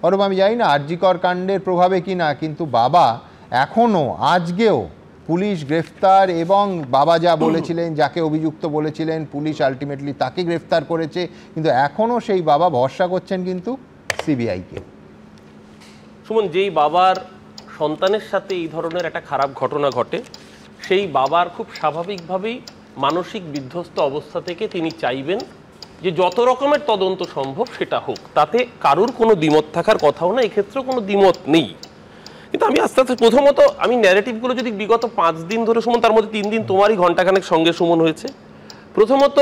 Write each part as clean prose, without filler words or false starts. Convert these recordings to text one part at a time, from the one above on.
অরূপ আমি জানি না আর জি কর কাণ্ডের প্রভাবে কি না, কিন্তু বাবা এখনও আজকেও পুলিশ গ্রেফতার, এবং বাবা যা বলেছিলেন, যাকে অভিযুক্ত বলেছিলেন, পুলিশ আলটিমেটলি তাকে গ্রেফতার করেছে, কিন্তু এখনও সেই বাবা ভরসা করছেন কিন্তু সিবিআইকে। সুমন, যেই বাবার সন্তানের সাথে এই ধরনের একটা খারাপ ঘটনা ঘটে, সেই বাবার খুব স্বাভাবিকভাবেই মানসিক বিধ্বস্ত অবস্থা থেকে তিনি চাইবেন যে যত রকমের তদন্ত সম্ভব সেটা হোক, তাতে কারুর কোনো দ্বিমত থাকার কথাও না, এক্ষেত্রেও কোনো দ্বিমত নেই। কিন্তু আমি আস্তে আস্তে প্রথমত আমি ন্যারেটিভগুলো যদি বিগত 5 দিন ধরে, সুমন, তার মধ্যে 3 দিন তোমারই ঘন্টাখানেক সঙ্গে সুমন হয়েছে। প্রথমত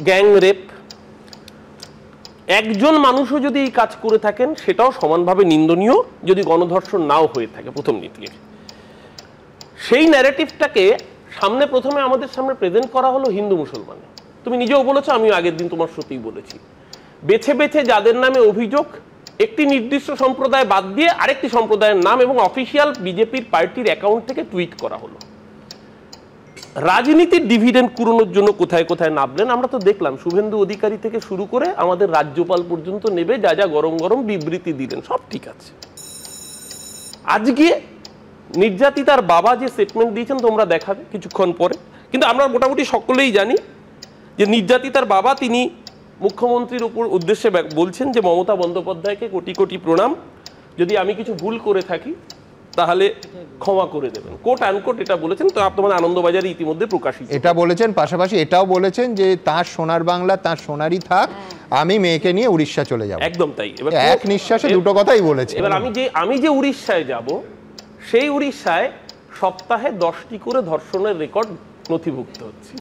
গ্যাং রেপ, একজন মানুষও যদি এই কাজ করে থাকেন সেটাও সমানভাবে নিন্দনীয়, যদি গণধর্ষণ নাও হয়ে থাকে। প্রথম নীতি, সেই ন্যারেটিভটাকে সামনে প্রথমে আমাদের সামনে প্রেজেন্ট করা হলো হিন্দু মুসলমানে। তুমি নিজেও বলেছো, আমিও আগের দিন তোমার সাথেই বলেছি, বেছে বেছে যাদের নামে অভিযোগ, একটি নির্দিষ্ট সম্প্রদায় বাদ দিয়ে আরেকটি সম্প্রদায়ের নাম এবং অফিসিয়াল বিজেপির পার্টির অ্যাকাউন্ট থেকে টুইট করা হলো। রাজনীতির ডিভিডেন্ড কুড়োনোর জন্য কোথায় কোথায় নামলেন আমরা তো দেখলাম। শুভেন্দু অধিকারী থেকে শুরু করে আমাদের রাজ্যপাল পর্যন্ত নেবে যা যা গরম গরম বিবৃতি দিলেন, সব ঠিক আছে। আজকে নির্যাতিতার বাবা যে স্টেটমেন্ট দিয়েছেন তোমরা দেখাবে কিছুক্ষণ পরে, কিন্তু আমরা মোটামুটি সকলেই জানি যে নির্যাতিতার বাবা তিনি মুখ্যমন্ত্রীর উপর উদ্দেশ্যে বলছেন যে মমতা বন্দ্যোপাধ্যায়কে কোটি কোটি প্রণাম, যদি আমি কিছু ভুল করে থাকি তাহলে ক্ষমা করে দেবেন, কোট আনকোট এটা বলেছেন। তো আপনাদের আনন্দবাজারে ইতিমধ্যে প্রকাশিত এটা বলেছেন, পাশাপাশি এটাও বলেছেন যে তার সোনার বাংলা তার সোনারই থাক, আমি মেয়েকে নিয়ে উড়িষ্যা চলে যাব। একদম তাই, এবার এক নিঃশ্বাসে দুটো কথাই বলেছে। এবার আমি যে উড়িষ্যায় যাব, সেই উড়িষ্যায় সপ্তাহে 10টি করে ধর্ষণের রেকর্ড নথিভুক্ত হচ্ছে।